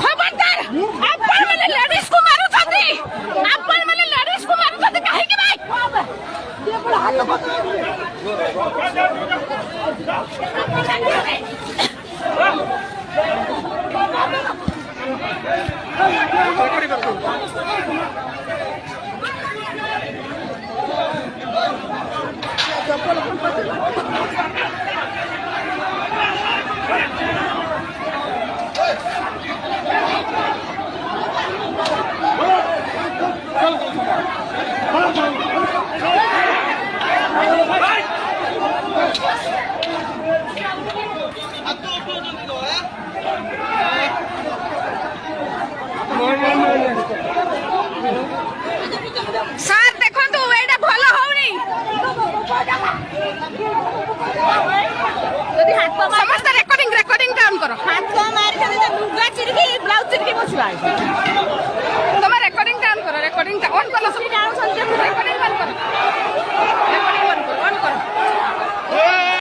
খবরদার আপন মানে লেডিস কো মারুছাতি আপন মানে লেডিস কো মারুছাতি কাহিকি ভাই স্যার দেখুন এটা ভালো হউনি যদি হাত পা সমস্ত রেকর্ডিং ডাউন করো হাত পা মারি লুগা চিরকি ব্লাউজ চিরকি বসিবা